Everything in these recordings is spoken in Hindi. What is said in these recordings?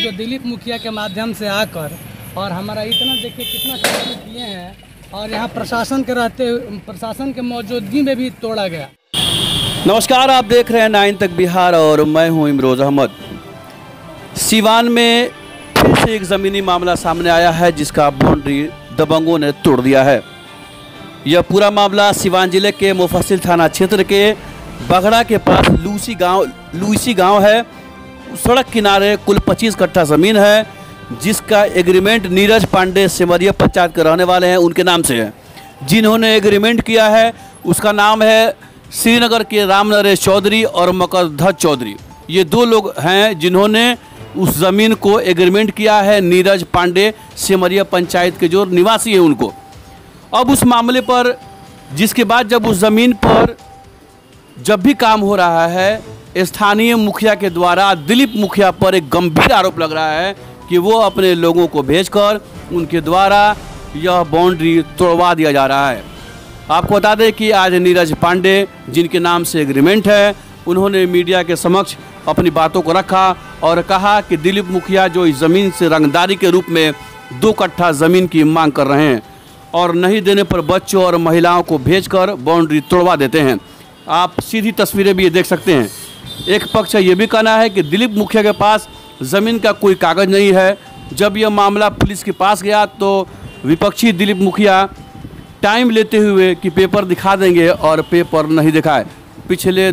जो दिलीप मुखिया के माध्यम से आकर और हमारा इतना देखिए कितना काम किए हैं, और यहाँ प्रशासन के मौजूदगी में भी तोड़ा गया। नमस्कार, आप देख रहे हैं 9 तक बिहार और मैं हूं इमरोज अहमद। सीवान में फिर से एक ज़मीनी मामला सामने आया है जिसका बाउंड्री दबंगों ने तोड़ दिया है। यह पूरा मामला सीवान जिले के मुफस्सिल थाना क्षेत्र के बगड़ा के पास लूसी गांव है। सड़क किनारे कुल 25 कट्ठा ज़मीन है जिसका एग्रीमेंट नीरज पांडे सिमरिया पंचायत के रहने वाले हैं उनके नाम से है। जिन्होंने एग्रीमेंट किया है उसका नाम है श्रीनगर के राम नरेश चौधरी और मकरध्वज चौधरी। ये दो लोग हैं जिन्होंने उस ज़मीन को एग्रीमेंट किया है नीरज पांडे सिमरिया पंचायत के जो निवासी हैं उनको। अब उस मामले पर जिसके बाद जब उस ज़मीन पर जब भी काम हो रहा है, स्थानीय मुखिया के द्वारा दिलीप मुखिया पर एक गंभीर आरोप लग रहा है कि वो अपने लोगों को भेजकर उनके द्वारा यह बाउंड्री तोड़वा दिया जा रहा है। आपको बता दें कि आज नीरज पांडे जिनके नाम से एग्रीमेंट है, उन्होंने मीडिया के समक्ष अपनी बातों को रखा और कहा कि दिलीप मुखिया जो इस ज़मीन से रंगदारी के रूप में 2 कट्ठा ज़मीन की मांग कर रहे हैं और नहीं देने पर बच्चों और महिलाओं को भेजकर बाउंड्री तोड़वा देते हैं। आप सीधी तस्वीरें भी ये देख सकते हैं। एक पक्ष ये भी कहना है कि दिलीप मुखिया के पास ज़मीन का कोई कागज़ नहीं है। जब यह मामला पुलिस के पास गया तो विपक्षी दिलीप मुखिया टाइम लेते हुए कि पेपर दिखा देंगे और पेपर नहीं दिखाए। पिछले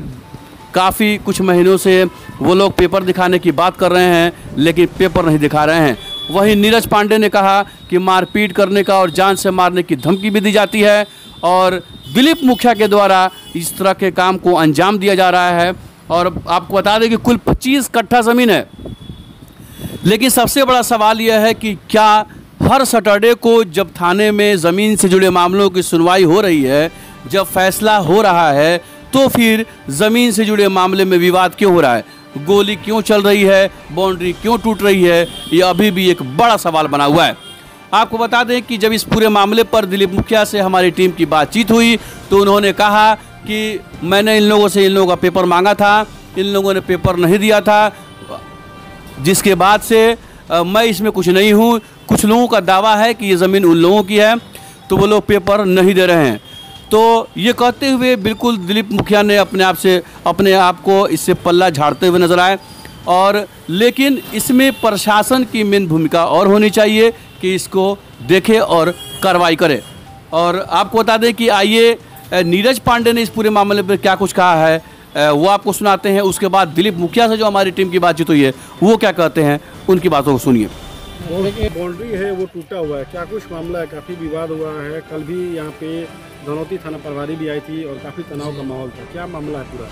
काफ़ी कुछ महीनों से वो लोग पेपर दिखाने की बात कर रहे हैं लेकिन पेपर नहीं दिखा रहे हैं। वहीं नीरज पांडे ने कहा कि मारपीट करने का और जान से मारने की धमकी भी दी जाती है और दिलीप मुखिया के द्वारा इस तरह के काम को अंजाम दिया जा रहा है। और आपको बता दें कि कुल 25 कट्ठा ज़मीन है। लेकिन सबसे बड़ा सवाल यह है कि क्या हर सैटरडे को जब थाने में ज़मीन से जुड़े मामलों की सुनवाई हो रही है, जब फैसला हो रहा है, तो फिर ज़मीन से जुड़े मामले में विवाद क्यों हो रहा है, गोली क्यों चल रही है, बाउंड्री क्यों टूट रही है, ये अभी भी एक बड़ा सवाल बना हुआ है। आपको बता दें कि जब इस पूरे मामले पर दिलीप मुखिया से हमारी टीम की बातचीत हुई तो उन्होंने कहा कि मैंने इन लोगों का पेपर मांगा था, इन लोगों ने पेपर नहीं दिया था, जिसके बाद से मैं इसमें कुछ नहीं हूँ। कुछ लोगों का दावा है कि ये ज़मीन उन लोगों की है तो वो लोग पेपर नहीं दे रहे हैं। तो ये कहते हुए बिल्कुल दिलीप मुखिया ने अपने आप को इससे पल्ला झाड़ते हुए नजर आए। और लेकिन इसमें प्रशासन की मेन भूमिका और होनी चाहिए कि इसको देखे और कार्रवाई करे। और आपको बता दें कि आइए नीरज पांडे ने इस पूरे मामले पर क्या कुछ कहा है वो आपको सुनाते हैं। उसके बाद दिलीप मुखिया से जो हमारी टीम की बातचीत हुई है वो क्या कहते हैं, उनकी बातों को सुनिए। बाउंड्री है वो टूटा हुआ है, क्या कुछ मामला है? काफ़ी विवाद हुआ है। कल भी यहाँ पे धनौती थाना प्रभारी भी आई थी और काफ़ी तनाव का माहौल था। क्या मामला है पूरा?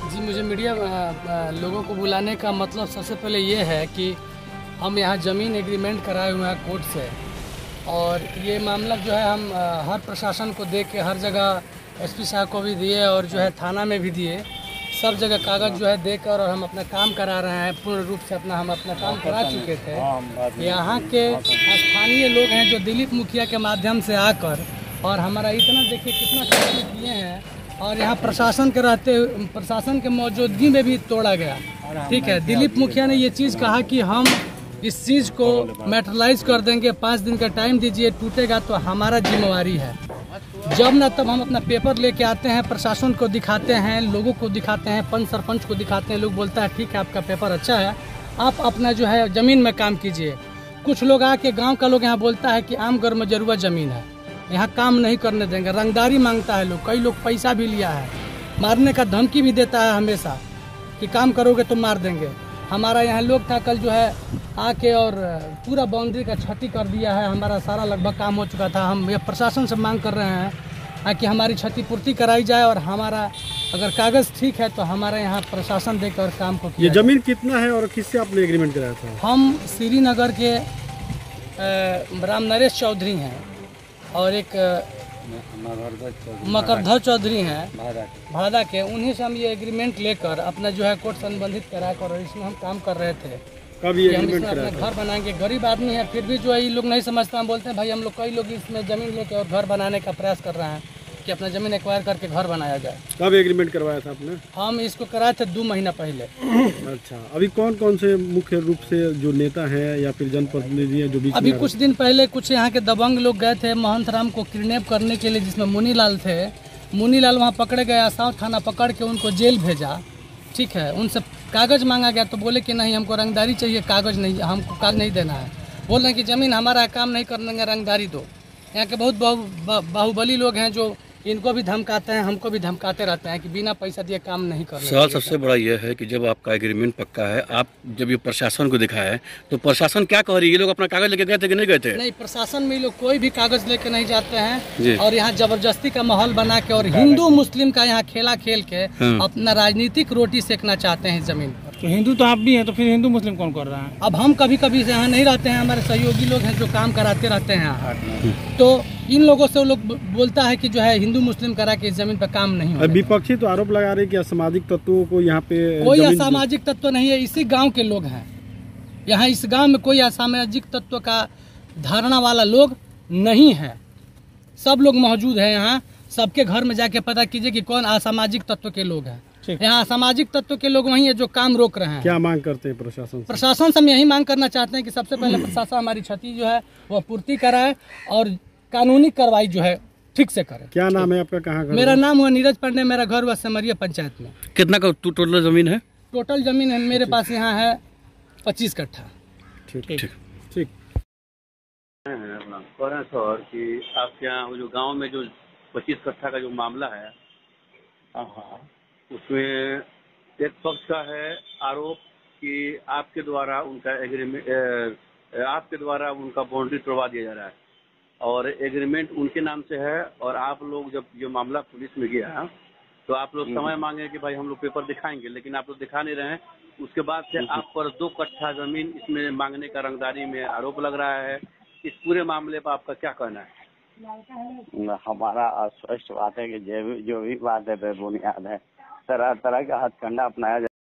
जी, मुझे मीडिया लोगों को बुलाने का मतलब सबसे पहले ये है कि हम यहाँ ज़मीन एग्रीमेंट कराए हुए हैं कोर्ट से, और ये मामला जो है हम हर प्रशासन को दे के हर जगह एसपी साहब को भी दिए और जो है थाना में भी दिए, सब जगह कागज़ जो है देकर और हम अपना काम करा रहे हैं। पूर्ण रूप से हम अपना काम करा चुके थे। यहाँ के स्थानीय लोग हैं जो दिलीप मुखिया के माध्यम से आकर और हमारा इतना देखिए कितना काम किए हैं, और यहाँ प्रशासन के मौजूदगी में भी तोड़ा गया। ठीक है, दिलीप मुखिया ने ये चीज़ कहा कि हम इस चीज़ को मैटरलाइज कर देंगे, 5 दिन का टाइम दीजिए, टूटेगा तो हमारा जिम्मेवारी है। जब ना तब हम अपना पेपर लेके आते हैं, प्रशासन को दिखाते हैं, लोगों को दिखाते हैं, पंच सरपंच को दिखाते हैं। लोग बोलता है ठीक है आपका पेपर अच्छा है, आप अपना जो है ज़मीन में काम कीजिए। कुछ लोग आके गांव का लोग यहाँ बोलता है कि आमगढ़ में जरूर ज़मीन है, यहाँ काम नहीं करने देंगे, रंगदारी मांगता है लोग। कई लोग पैसा भी लिया है, मारने का धमकी भी देता है हमेशा कि काम करोगे तो मार देंगे। हमारा यहाँ लोग था कल जो है आके और पूरा बाउंड्री का क्षति कर दिया है। हमारा सारा लगभग काम हो चुका था। हम ये प्रशासन से मांग कर रहे हैं कि हमारी क्षतिपूर्ति कराई जाए और हमारा अगर कागज़ ठीक है तो हमारे यहाँ प्रशासन देकर काम को किया। ये ज़मीन कितना है और किससे आपने एग्रीमेंट कराया था? हम श्रीनगर के राम नरेश चौधरी हैं और एक मकरध्वज चौधरी हैं भादा के, उन्हीं से हम ये एग्रीमेंट लेकर अपना जो है कोर्ट संबंधित करा कर इसमें हम काम कर रहे थे। कब ये हम इसमें अपना घर बनाएंगे। गरीब आदमी है फिर भी जो है ये लोग नहीं समझते हैं, बोलते हैं भाई हम लोग कई लोग इसमें ज़मीन लेके और घर बनाने का प्रयास कर रहे हैं। कि अपना ज़मीन एक्वायर करके घर बनाया जाए। कब एग्रीमेंट करवाया था आपने? हम इसको कराए थे 2 महीना पहले। अच्छा, अभी कौन कौन से मुख्य रूप से जो नेता हैं या फिर जनप्रतिनिधि हैं जो बीच अभी में कुछ दिन पहले कुछ यहाँ के दबंग लोग गए थे महंत राम को किडनैप करने के लिए, जिसमें मुनीलाल थे। मुनीलाल वहाँ पकड़े गए, आसाव थाना पकड़ के उनको जेल भेजा। ठीक है, उनसे कागज़ मांगा गया तो बोले कि नहीं, हमको रंगदारी चाहिए, कागज़ नहीं, हमको कागज नहीं देना है। बोल रहे हैं कि ज़मीन हमारा है, काम नहीं करने देंगे, रंगदारी दो। यहाँ के बहुत बाहुबली लोग हैं जो इनको भी धमकाते हैं, हमको भी धमकाते रहते हैं कि बिना पैसा दिए काम नहीं करना। सवाल सबसे बड़ा यह है कि जब आपका एग्रीमेंट पक्का है, आप जब ये प्रशासन को दिखाया है तो प्रशासन क्या कह रही है? ये लोग अपना कागज लेके गए थे कि नहीं गए थे? नहीं, प्रशासन में लोग कोई भी कागज लेके नहीं जाते हैं और यहाँ जबरदस्ती का माहौल बना के और हिंदू मुस्लिम का यहाँ खेला खेल के अपना राजनीतिक रोटी सेकना चाहते हैं जमीन पर। तो हिंदू तो आप भी हैं, तो फिर हिंदू मुस्लिम कौन कर रहा है? अब हम कभी कभी यहाँ नहीं रहते हैं, हमारे सहयोगी लोग हैं जो काम कराते रहते हैं यहाँ। तो इन लोगों से वो लोग बोलता है कि जो है हिंदू मुस्लिम करा के इस जमीन पर काम नहीं होगा। विपक्षी तो आरोप लगा रहे कि असामाजिक तत्वों को यहाँ पे कोई असामाजिक तत्व नहीं है, इसी गांव के लोग हैं। यहाँ इस गांव में कोई असामाजिक तत्व का धारणा वाला लोग नहीं है। सब लोग मौजूद हैं यहाँ। सबके घर में जाके पता कीजिए कि कौन असामाजिक तत्व के लोग हैं। यहाँ सामाजिक तत्व के लोग वही है जो काम रोक रहे हैं। क्या मांग करते हैं प्रशासन से? प्रशासन से हम यही मांग करना चाहते हैं कि सबसे पहले प्रशासन हमारी क्षति जो है वो पूर्ति कराए और कानूनी कार्रवाई जो है ठीक से करे। क्या नाम है आपका? कहाँ घर? मेरा नाम हुआ नीरज पांडे, मेरा घर हुआ सेमरिया पंचायत में। कितना का टोटल जमीन है? टोटल जमीन है मेरे पास यहाँ है 25 कट्ठा। ठीक ठीक ठीक। कह रहे हैं सर कि आपके यहाँ वो जो गाँव में जो 25 कट्ठा का जो मामला है, उसमें एक पक्ष का है आरोप कि आपके द्वारा उनका एग्रीमेंट, आपके द्वारा उनका बाउंड्री तोड़वा दिया जा रहा है और एग्रीमेंट उनके नाम से है। और आप लोग जब ये मामला पुलिस में गया तो आप लोग समय मांगे कि भाई हम लोग पेपर दिखाएंगे, लेकिन आप लोग दिखा नहीं रहे हैं। उसके बाद से आप पर 2 कट्ठा जमीन इसमें मांगने का रंगदारी में आरोप लग रहा है। इस पूरे मामले पर आपका क्या कहना है? हमारा स्पष्ट बात है कि जो भी बात है बेबुनियाद है। तरह तरह का हथकंडा अपनाया